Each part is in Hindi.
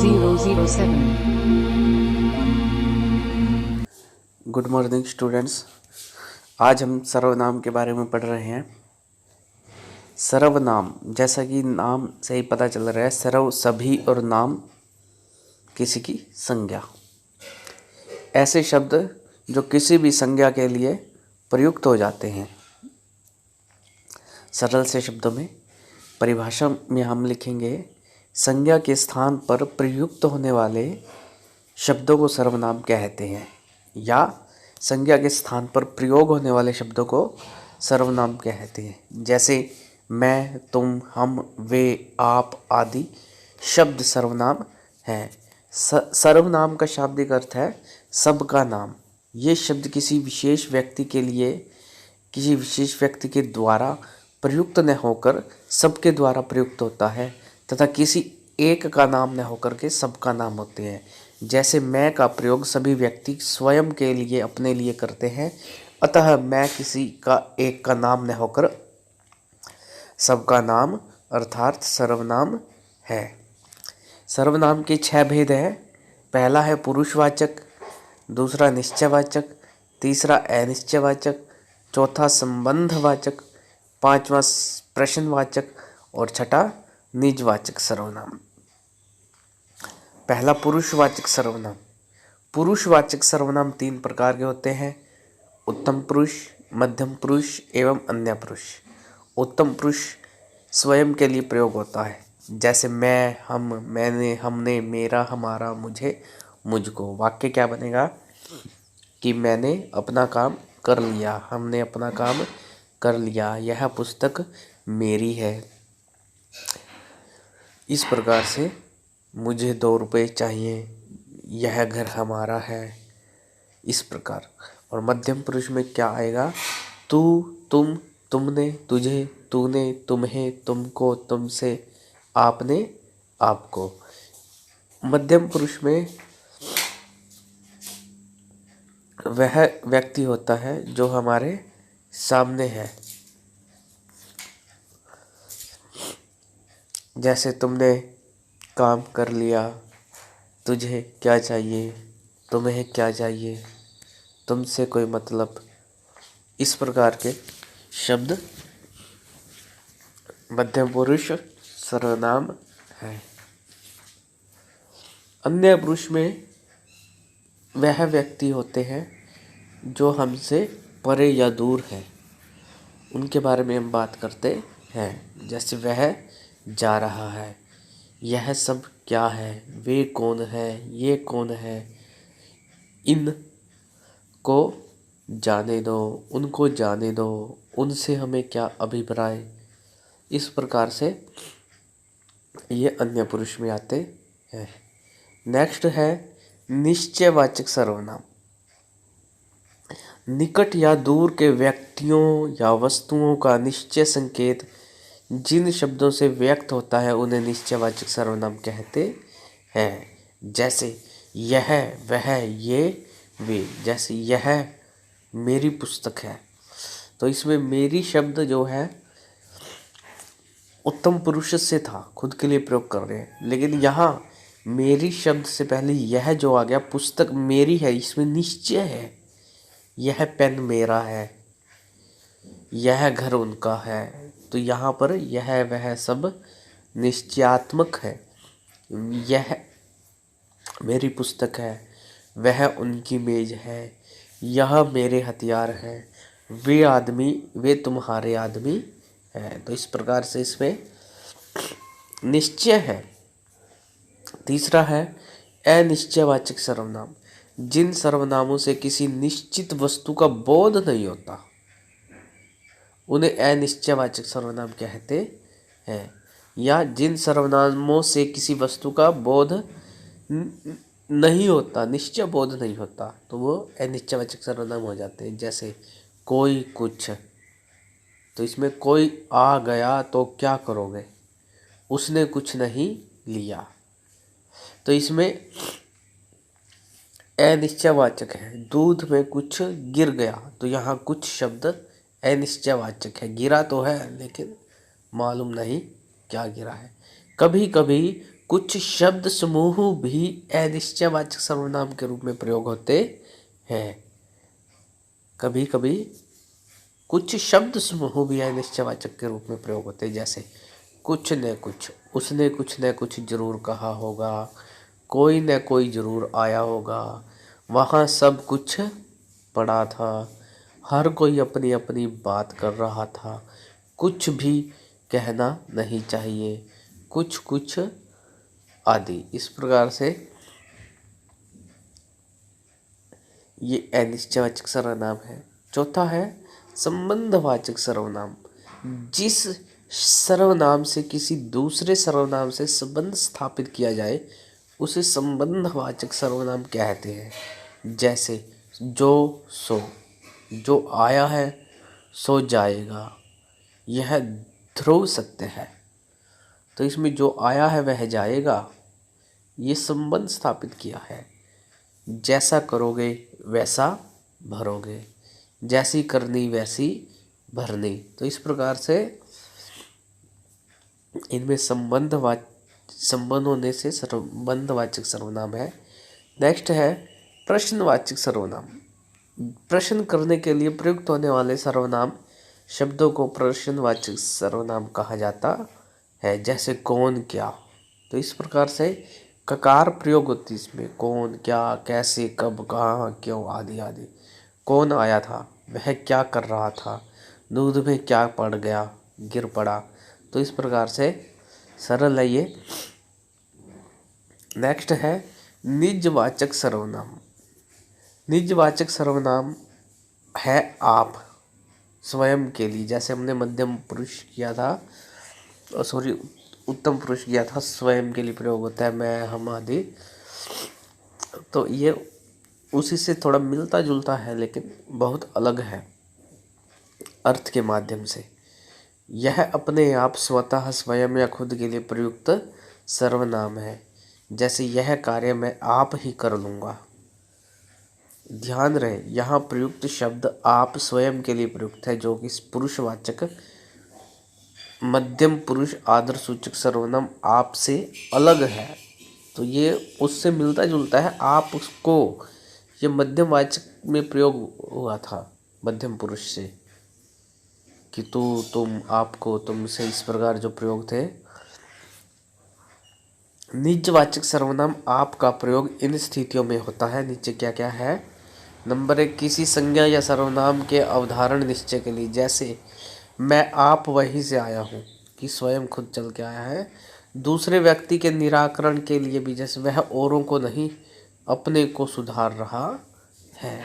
007. Good morning students. आज हम सर्वनाम के बारे में पढ़ रहे हैं। सर्वनाम, जैसा कि नाम से ही पता चल रहा है, सर्व सभी और नाम किसी की संज्ञा। ऐसे शब्द जो किसी भी संज्ञा के लिए प्रयुक्त हो जाते हैं। सरल से शब्दों में परिभाषा में हम लिखेंगे, संज्ञा के स्थान पर प्रयुक्त होने वाले शब्दों को सर्वनाम कहते हैं, या संज्ञा के स्थान पर प्रयोग होने वाले शब्दों को सर्वनाम कहते हैं। जैसे मैं, तुम, हम, वे, आप आदि शब्द सर्वनाम हैं। सर्वनाम का शाब्दिक अर्थ है सबका नाम। ये शब्द किसी विशेष व्यक्ति के लिए, किसी विशेष व्यक्ति के द्वारा प्रयुक्त न होकर सबके द्वारा प्रयुक्त होता है, तथा किसी एक का नाम न होकर के सबका नाम होते हैं। जैसे मैं का प्रयोग सभी व्यक्ति स्वयं के लिए, अपने लिए करते हैं, अतः मैं किसी का एक का नाम न होकर सबका नाम अर्थात सर्वनाम है। सर्वनाम के 6 भेद हैं। पहला है पुरुषवाचक, दूसरा निश्चयवाचक, तीसरा अनिश्चयवाचक, चौथा संबंधवाचक, पांचवा प्रश्नवाचक और छठा निजवाचक सर्वनाम। पहला पुरुषवाचक सर्वनाम। पुरुषवाचक सर्वनाम 3 प्रकार के होते हैं: उत्तम पुरुष, मध्यम पुरुष एवं अन्य पुरुष। उत्तम पुरुष स्वयं के लिए प्रयोग होता है, जैसे मैं, हम, मैंने, हमने, मेरा, हमारा, मुझे, मुझको। वाक्य क्या बनेगा कि मैंने अपना काम कर लिया, हमने अपना काम कर लिया, यह पुस्तक मेरी है। इस प्रकार से मुझे 2 रुपये चाहिए, यह घर हमारा है, इस प्रकार। और मध्यम पुरुष में क्या आएगा? तू, तुम, तुमने, तुझे, तूने, तुम्हें, तुमको, तुमसे, आपने, आपको। मध्यम पुरुष में वह व्यक्ति होता है जो हमारे सामने है। जैसे तुमने काम कर लिया, तुझे क्या चाहिए, तुम्हें क्या चाहिए, तुमसे कोई मतलब। इस प्रकार के शब्द मध्यम पुरुष सर्वनाम है। अन्य पुरुष में वह व्यक्ति होते हैं जो हमसे परे या दूर है, उनके बारे में हम बात करते हैं। जैसे वह जा रहा है, यह सब क्या है, वे कौन है, ये कौन है, इन को जाने दो, उनको जाने दो, उनसे हमें क्या अभिप्राय। इस प्रकार से ये अन्य पुरुष में आते हैं। नेक्स्ट है निश्चयवाचक सर्वनाम। निकट या दूर के व्यक्तियों या वस्तुओं का निश्चय संकेत जिन शब्दों से व्यक्त होता है उन्हें निश्चयवाचक सर्वनाम कहते हैं। जैसे यह, वह, ये, वे। जैसे यह मेरी पुस्तक है, तो इसमें मेरी शब्द जो है उत्तम पुरुष से था, खुद के लिए प्रयोग कर रहे हैं। लेकिन यहाँ मेरी शब्द से पहले यह जो आ गया, पुस्तक मेरी है, इसमें निश्चय है। यह पेन मेरा है, यह घर उनका है, तो यहाँ पर यह वह सब निश्चयात्मक है। यह मेरी पुस्तक है, वह उनकी मेज है, यह मेरे हथियार है, वे आदमी, वे तुम्हारे आदमी है। तो इस प्रकार से इसमें निश्चय है। तीसरा है अनिश्चयवाचक सर्वनाम। जिन सर्वनामों से किसी निश्चित वस्तु का बोध नहीं होता उन्हें अनिश्चयवाचक सर्वनाम कहते हैं। या जिन सर्वनामों से किसी वस्तु का बोध नहीं होता, निश्चय बोध नहीं होता, तो वो अनिश्चयवाचक सर्वनाम हो जाते हैं। जैसे कोई, कुछ। तो इसमें कोई आ गया तो क्या करोगे, उसने कुछ नहीं लिया, तो इसमें अनिश्चयवाचक है। दूध में कुछ गिर गया, तो यहाँ कुछ शब्द अनिश्चयवाचक है। गिरा तो है लेकिन मालूम नहीं क्या गिरा है। कभी कभी कुछ शब्द समूह भी अनिश्चयवाचक सर्वनाम के रूप में प्रयोग होते हैं। कभी कभी कुछ शब्द समूह भी अनिश्चयवाचक के रूप में प्रयोग होते हैं, जैसे कुछ न कुछ, उसने कुछ न कुछ जरूर कहा होगा, कोई न कोई जरूर आया होगा, वहाँ सब कुछ पड़ा था, हर कोई अपनी अपनी बात कर रहा था, कुछ भी कहना नहीं चाहिए, कुछ कुछ आदि। इस प्रकार से ये अनिश्चयवाचक सर्वनाम है। चौथा है संबंधवाचक सर्वनाम। जिस सर्वनाम से किसी दूसरे सर्वनाम से संबंध स्थापित किया जाए उसे संबंधवाचक सर्वनाम कहते हैं। जैसे जो सो, जो आया है सो जाएगा, यह ध्रुव सत्य है। तो इसमें जो आया है वह जाएगा, ये संबंध स्थापित किया है। जैसा करोगे वैसा भरोगे, जैसी करनी वैसी भरनी। तो इस प्रकार से इनमें संबंध होने से संबंधवाचक सर्वनाम है। नेक्स्ट है प्रश्नवाचक सर्वनाम। प्रश्न करने के लिए प्रयुक्त होने वाले सर्वनाम शब्दों को प्रश्नवाचक सर्वनाम कहा जाता है। जैसे कौन, क्या। तो इस प्रकार से ककार प्रयोग होती है इसमें, कौन, क्या, कैसे, कब, कहाँ, क्यों आदि आदि। कौन आया था, वह क्या कर रहा था, दूध में क्या पड़ गया, गिर पड़ा। तो इस प्रकार से सरल है ये। नेक्स्ट है निजवाचक सर्वनाम। निजवाचक सर्वनाम है आप, स्वयं के लिए। जैसे हमने मध्यम पुरुष किया था, सॉरी उत्तम पुरुष किया था, स्वयं के लिए प्रयोग होता है, मैं, हम आदि। तो ये उसी से थोड़ा मिलता जुलता है लेकिन बहुत अलग है अर्थ के माध्यम से। यह अपने आप, स्वतः, स्वयं या खुद के लिए प्रयुक्त सर्वनाम है। जैसे यह कार्य मैं आप ही कर लूँगा। ध्यान रहे यहाँ प्रयुक्त शब्द आप स्वयं के लिए प्रयुक्त है, जो कि पुरुषवाचक मध्यम पुरुष आदर सूचक सर्वनाम आप से अलग है। तो ये उससे मिलता जुलता है। आप उसको, ये मध्यम वाचक में प्रयोग हुआ था मध्यम पुरुष से, कि तू, तुम, आपको, तुमसे, इस प्रकार जो प्रयोग थे। निजवाचक सर्वनाम आप का प्रयोग इन स्थितियों में होता है। नीचे क्या क्या है। नंबर 1, किसी संज्ञा या सर्वनाम के अवधारण निश्चय के लिए। जैसे मैं आप वहीं से आया हूँ, कि स्वयं खुद चल के आया है। दूसरे व्यक्ति के निराकरण के लिए भी, जैसे वह औरों को नहीं अपने को सुधार रहा है।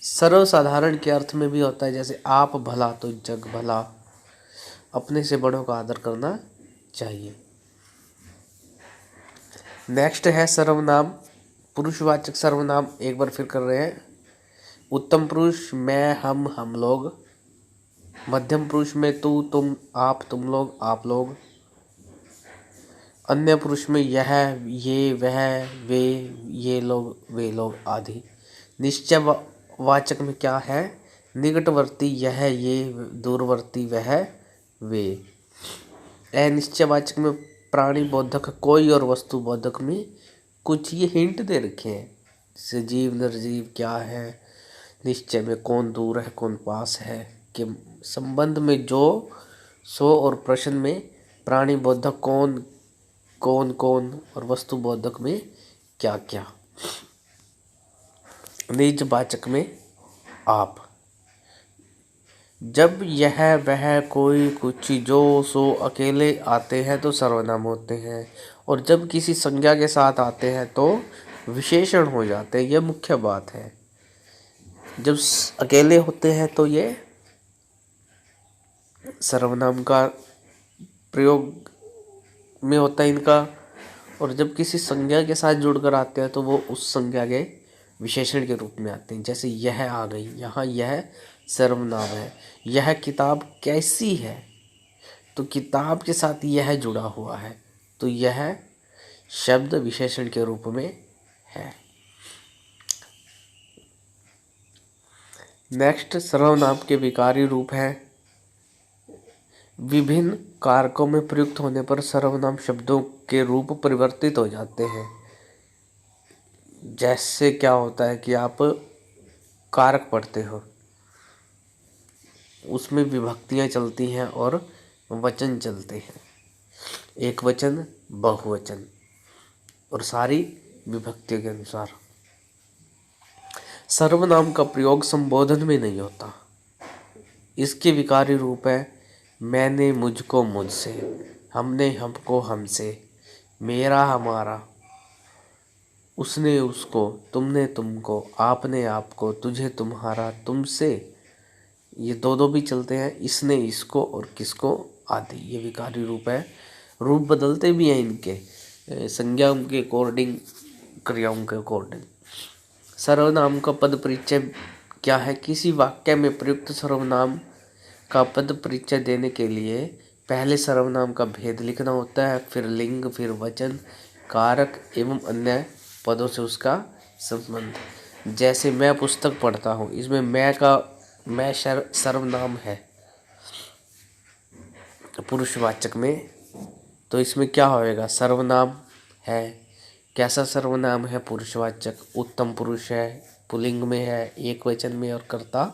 सर्वसाधारण के अर्थ में भी होता है, जैसे आप भला तो जग भला, अपने से बड़ों का आदर करना चाहिए। नेक्स्ट है सर्वनाम, पुरुषवाचक सर्वनाम। एक बार फिर कर रहे हैं। उत्तम पुरुष मैं, हम लोग। मध्यम पुरुष में तू, तुम, आप, तुम लोग, आप लोग। अन्य पुरुष में यह, ये, वह, वे, ये लोग, वे लोग आदि। निश्चय वाचक में क्या है। निकटवर्ती यह, ये, दूरवर्ती वह, वे। अनिश्चयवाचक में प्राणी बोधक कोई और वस्तु बोधक में कुछ ये हिंट दे रखे हैं। जैसे जीव, निर्जीव क्या है, निश्चय में कौन दूर है कौन पास है, के संबंध में जो, सो, और प्रश्न में प्राणी बोधक कौन कौन कौन, और वस्तु बोधक में क्या क्या। निजवाचक में आप। जब यह, वह, कोई, कुछ, जो, सो अकेले आते हैं तो सर्वनाम होते हैं, और जब किसी संज्ञा के साथ आते हैं तो विशेषण हो जाते हैं। यह मुख्य बात है। जब अकेले होते हैं तो ये सर्वनाम का प्रयोग में होता है इनका, और जब किसी संज्ञा के साथ जुड़कर आते हैं तो वो उस संज्ञा के विशेषण के रूप में आते हैं। जैसे यह आ गई, यहाँ यह सर्वनाम है। यह किताब कैसी है, तो किताब के साथ यह जुड़ा हुआ है, तो यह शब्द विशेषण के रूप में है। नेक्स्ट सर्वनाम के विकारी रूप है। विभिन्न कारकों में प्रयुक्त होने पर सर्वनाम शब्दों के रूप परिवर्तित हो जाते हैं। जैसे क्या होता है कि आप कारक पढ़ते हो, उसमें विभक्तियां चलती हैं और वचन चलते हैं, एक वचन, बहुवचन, और सारी विभक्तियों के अनुसार। सर्वनाम का प्रयोग संबोधन में नहीं होता। इसके विकारी रूप है मैंने मुझको मुझसे, हमने हमको हमसे, मेरा हमारा, उसने उसको, तुमने तुमको, आपने आपको, तुझे तुम्हारा, तुमसे, ये दो भी चलते हैं, इसने इसको और किसको आदि। ये विकारी रूप है। रूप बदलते भी हैं इनके, संज्ञाओं के अकॉर्डिंग, क्रियाओं के अकॉर्डिंग। सर्वनाम का पद परिचय क्या है? किसी वाक्य में प्रयुक्त सर्वनाम का पद परिचय देने के लिए पहले सर्वनाम का भेद लिखना होता है, फिर लिंग, फिर वचन, कारक एवं अन्य पदों से उसका संबंध। जैसे मैं पुस्तक पढ़ता हूँ, इसमें मैं सर्वनाम है पुरुषवाचक में, तो इसमें क्या होएगा? सर्वनाम है। कैसा सर्वनाम है? पुरुषवाचक। उत्तम पुरुष है, पुल्लिंग में है, एक वचन में, और कर्ता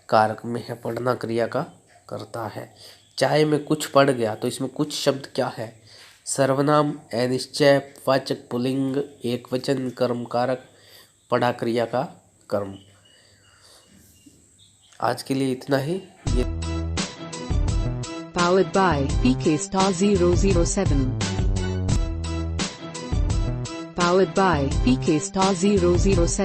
कारक में है, पढ़ना क्रिया का करता है। चाहे मैं कुछ पढ़ गया, तो इसमें कुछ शब्द क्या है? सर्वनाम, अनिश्चय वाचक, पुल्लिंग, एक वचन, कर्म कारक, पढ़ा क्रिया का कर्म। आज के लिए इतना ही। ये Powered by PK Star 007. Powered by PK Star 007.